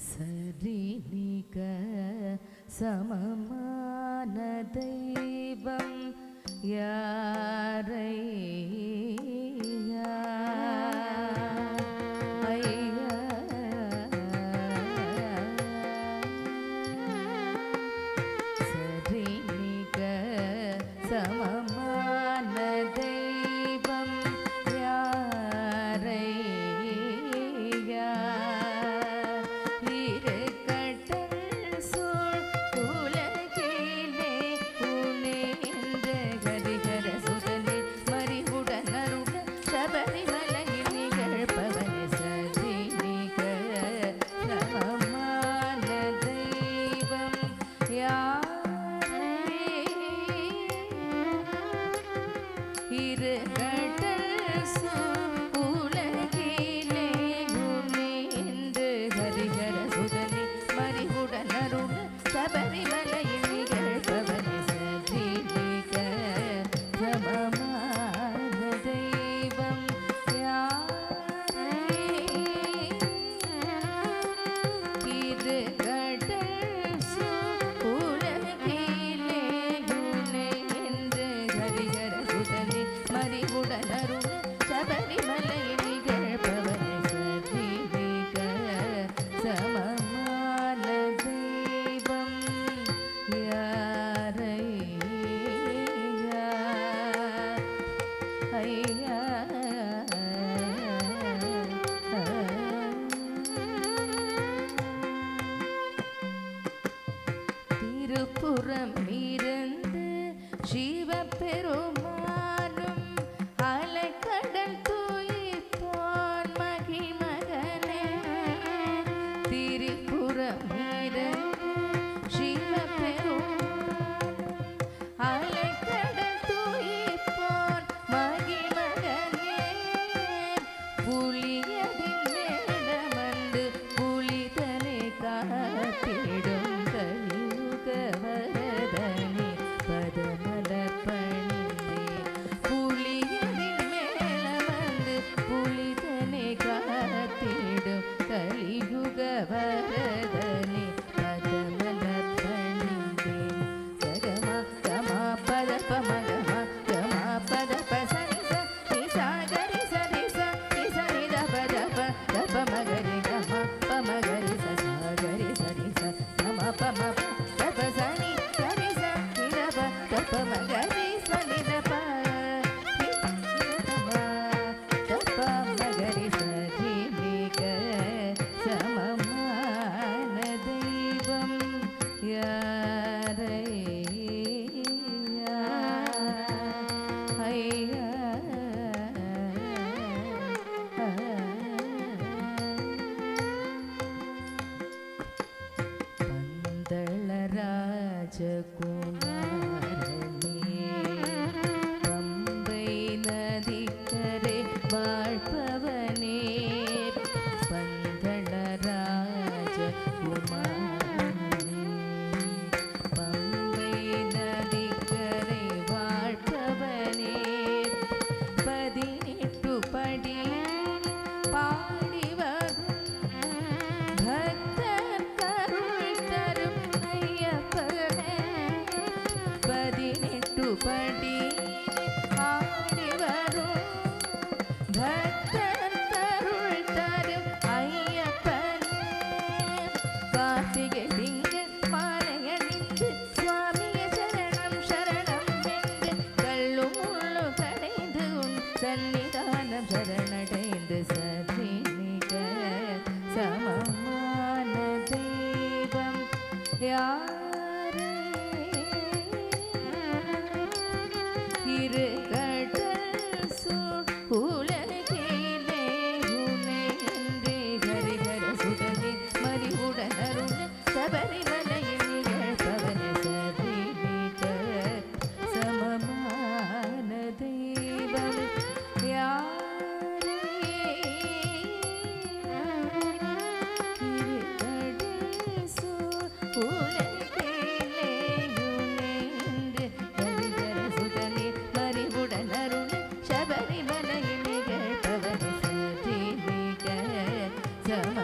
சரிநிக சமமான தெய்வம் யாரையா ஐயா சரிநிக சமமான தெய்வம் யாரையா திருப்புறம் இருந்து சிவபெருமானும் அலைக்கடல் தூயிப்போன் மகிமகனே திருப்புறம் இருந்து சிவபெருமானும் அலைக்கடல் தூயிப்போன் மகிமகனே புலியதின் மேடமந்து புலிதனை காத்திடும் வரதனே பதமலர் பணிந்தே புலியதின் மேல வந்து புலிதனை காத்திடும் கலியுக வரதனே பதமலர் பணிந்தே சகமா கமா பத பமகமா கமா பத பசனி சாகரி சரி சரி பத ப மகரி கமா பமகரி சாகரி சரி கமா பம சனி சரி சனிதப தப்ப மகரி சனிதப தப்ப மகரி சரிநிக சமமான தெய்வம் யாரையா ஐயா ராஜகுமாரனே பம்பை நதிக்கரை வாழ்பவனே பந்தள ராஜகுமாரனே பம்பை நதிக்கரை வாழ்பவனே 18 படி பாடி வரும் பக்தர் கருள் தரும் ஐயப்பனே 18 படி ஆடி வரும் பக்தர் கருள் தரும் ஐயப்பனே கார்த்திகை திங்கள் மாலையணிந்து சுவாமிய சரணம் சரணம் என்று கள்ளும் முள்ளும் கடைந்து உன் சன்னிதானம் சரணடைந்து சரிநிக சமமான தெய்வம் யாரே இரு கடல் சூழ் உலகிலே உனை என்றே ஹரிஹர சுதனே மறிவுடன் அருண சபரிமலையில் நிகழ்பவன சரிநிக சமமான தெய்வம் யாரே இரு கடல் சூழ் உலகிலே உனை என்று ஹரிஹர சுதனே மறிவுடன் அருண சபரிமலையில் நிகழ்பவன சரிநிக சம